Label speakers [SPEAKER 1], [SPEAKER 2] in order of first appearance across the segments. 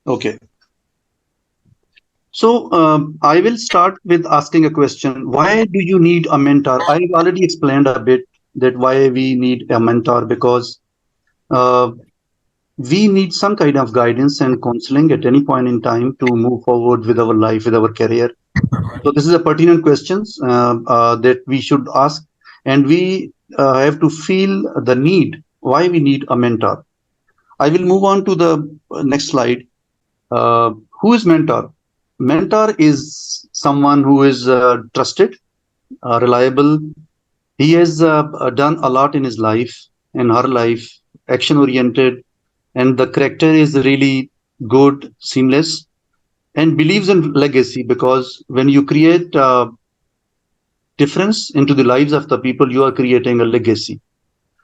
[SPEAKER 1] Okay. So I will start with asking a question. Why do you need a mentor? I've already explained a bit that why we need a mentor, because uh, we need some kind of guidance and counseling at any point in time to move forward with our life, with our career. So this is a pertinent questions that we should ask, and we have to feel the need why we need a mentor. I will move on to the next slide. Who is mentor? Mentor is someone who is trusted, reliable. He has done a lot in his life, in her life, action oriented, and the character is really good, seamless, and believes in legacy, because when you create difference into the lives of the people, you are creating a legacy.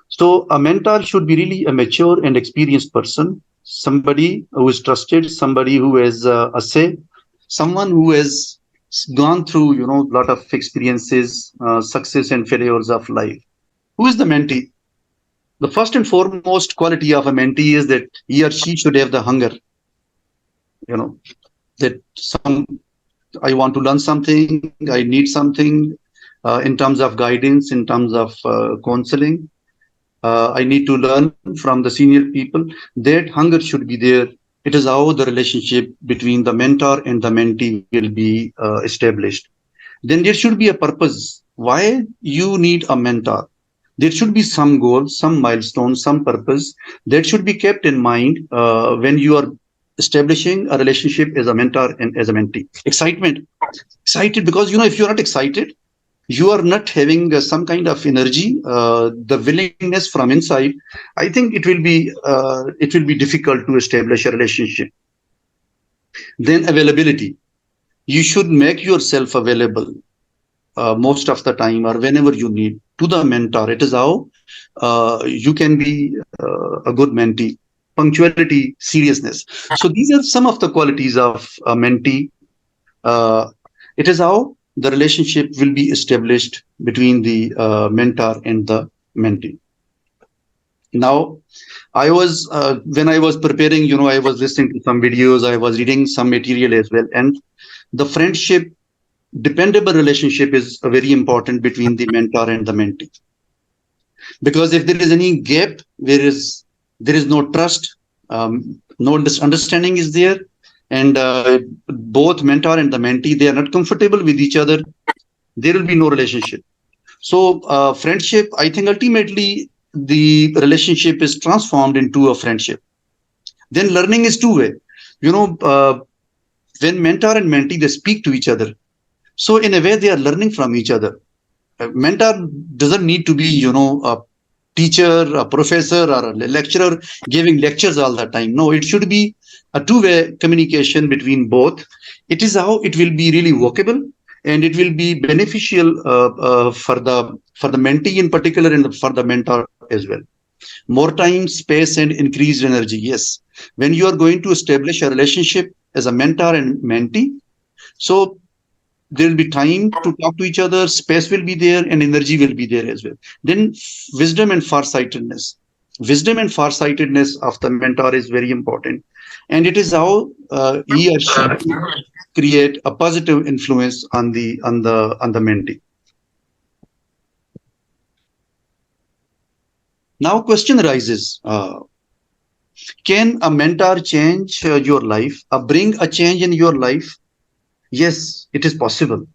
[SPEAKER 1] So a mentor should be really a mature and experienced person, somebody who is trusted, somebody who has a say, someone who has gone through, a lot of experiences, success and failures of life. Who is the mentee? The first and foremost quality of a mentee is that he or she should have the hunger, you know, that I want to learn something, I need something in terms of guidance, in terms of counseling. I need to learn from the senior people. That hunger should be there. It is how the relationship between the mentor and the mentee will be established. Then there should be a purpose. Why you need a mentor? There should be some goal, some milestone, some purpose that should be kept in mind when you are establishing a relationship as a mentor and as a mentee. Excitement, excited, because if you're not excited, you are not having some kind of energy, the willingness from inside. I think it will be difficult to establish a relationship. Then availability, you should make yourself available most of the time or whenever you need to the mentor. It is how you can be a good mentee. Punctuality, seriousness. So these are some of the qualities of a mentee. uh, it is how the relationship will be established between the mentor and the mentee. Now, I was when I was preparing, I was listening to some videos, I was reading some material as well, and the friendship, dependable relationship is very important between the mentor and the mentee. Because if there is any gap, there is no trust, no understanding is there, and both mentor and the mentee, they are not comfortable with each other, there will be no relationship. So friendship, I think ultimately the relationship is transformed into a friendship. Then learning is two way. You know, when mentor and mentee, they speak to each other. So in a way, they are learning from each other. A mentor doesn't need to be, a teacher, a professor, or a lecturer giving lectures all the time. No, it should be a two-way communication between both. It is how it will be really workable, and it will be beneficial for the mentee in particular, and for the mentor as well. More time, space, and increased energy. Yes, when you are going to establish a relationship as a mentor and mentee, so there will be time to talk to each other, space will be there, and energy will be there as well. Then wisdom and farsightedness. Wisdom and farsightedness of the mentor is very important, and it is how he or she create a positive influence on the mentee. Now, question arises: can a mentor change your life, bring a change in your life? Yes, it is possible.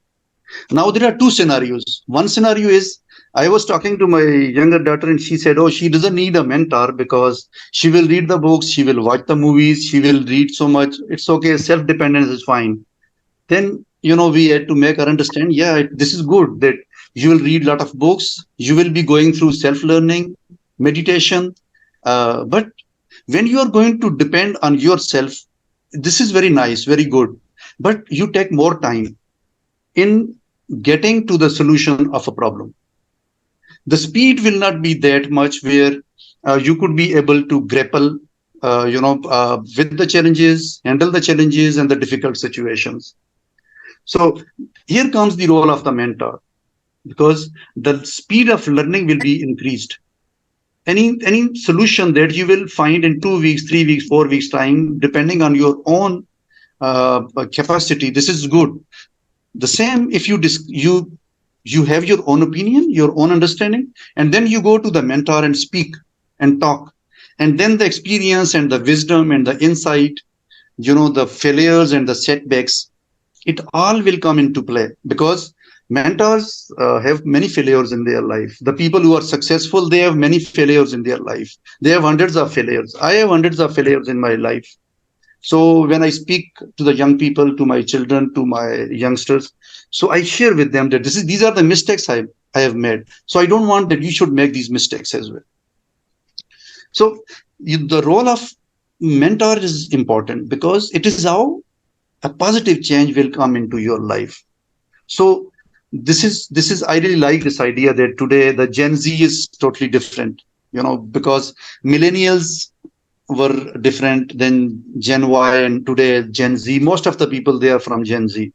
[SPEAKER 1] Now there are two scenarios. One scenario is, I was talking to my younger daughter and she said, "Oh, she doesn't need a mentor because she will read the books, she will watch the movies, she will read so much. It's okay, self dependence is fine." Then, we had to make her understand, yeah, this is good that you will read a lot of books, you will be going through self learning, meditation. But when you are going to depend on yourself, this is very nice, very good. But you take more time in getting to the solution of a problem. The speed will not be that much where you could be able to grapple, with the challenges, handle the challenges and the difficult situations. So here comes the role of the mentor, because the speed of learning will be increased. any solution that you will find in 2 weeks, 3 weeks, 4 weeks time, depending on your own capacity, this is good. The same if you have your own opinion, your own understanding, and then you go to the mentor and speak and talk, and then the experience and the wisdom and the insight, the failures and the setbacks, it all will come into play, because mentors have many failures in their life. The people who are successful, they have many failures in their life. They have hundreds of failures. I have hundreds of failures in my life. So when I speak to the young people, to my children, to my youngsters, so I share with them that these are the mistakes I have made. So I don't want that you should make these mistakes as well. So the role of mentor is important, because it is how a positive change will come into your life. So this is I really like this idea that today the Gen Z is totally different, because millennials were different than Gen Y, and today Gen Z. Most of the people, they are from Gen Z.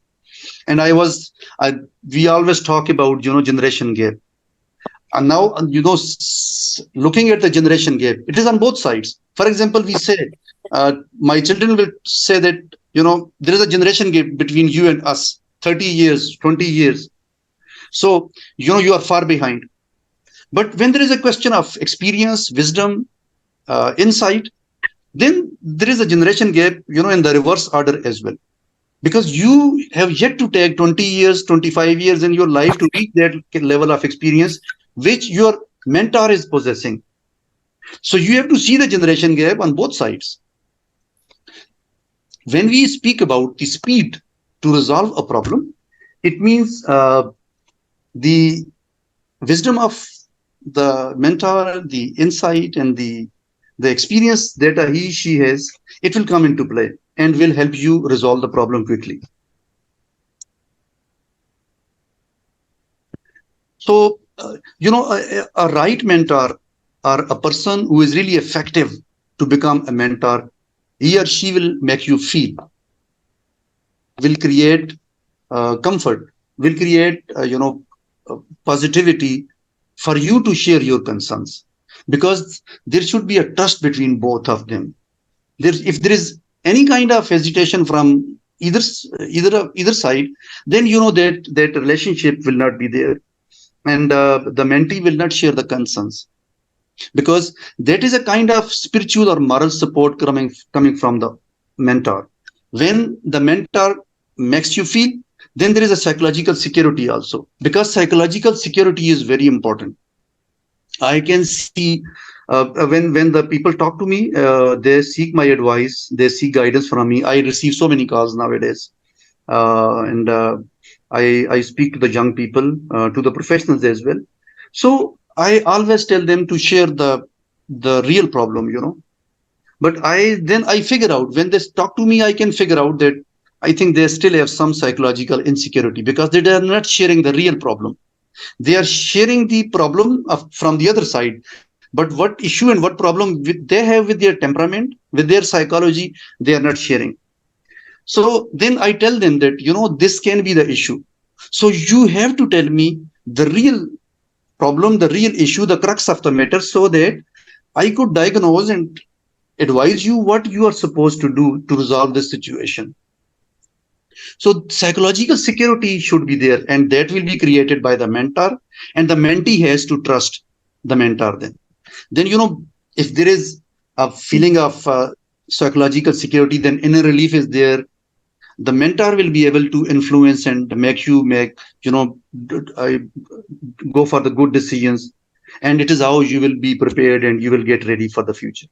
[SPEAKER 1] And we always talk about generation gap. And now, looking at the generation gap, it is on both sides. For example, we say, my children will say that, there is a generation gap between you and us, 30 years, 20 years. So, you are far behind. But when there is a question of experience, wisdom, insight, then there is a generation gap, in the reverse order as well. Because you have yet to take 20 years, 25 years in your life to reach that level of experience which your mentor is possessing. So you have to see the generation gap on both sides. When we speak about the speed to resolve a problem, it means the wisdom of the mentor, the insight, and the experience that she has, it will come into play and will help you resolve the problem quickly. So, a right mentor, or a person who is really effective to become a mentor, he or she will make you feel, will create comfort, will create, positivity for you to share your concerns, because there should be a trust between both of them. If there is any kind of hesitation from either side, then that relationship will not be there, and the mentee will not share the concerns, because that is a kind of spiritual or moral support coming from the mentor. When the mentor makes you feel, then there is a psychological security also, because psychological security is very important. I can see when the people talk to me, they seek my advice, they seek guidance from me. I receive so many calls nowadays, and I speak to the young people, to the professionals as well. So I always tell them to share the real problem, But I figure out, when they talk to me, I can figure out that I think they still have some psychological insecurity, because they are not sharing the real problem. They are sharing the problem from the other side, but what issue and what problem they have with their temperament, with their psychology, they are not sharing. So then I tell them that, this can be the issue. So you have to tell me the real problem, the real issue, the crux of the matter, so that I could diagnose and advise you what you are supposed to do to resolve this situation. So psychological security should be there, and that will be created by the mentor, and the mentee has to trust the mentor. Then if there is a feeling of psychological security, then inner relief is there. The mentor will be able to influence and make you go for the good decisions, and it is how you will be prepared and you will get ready for the future.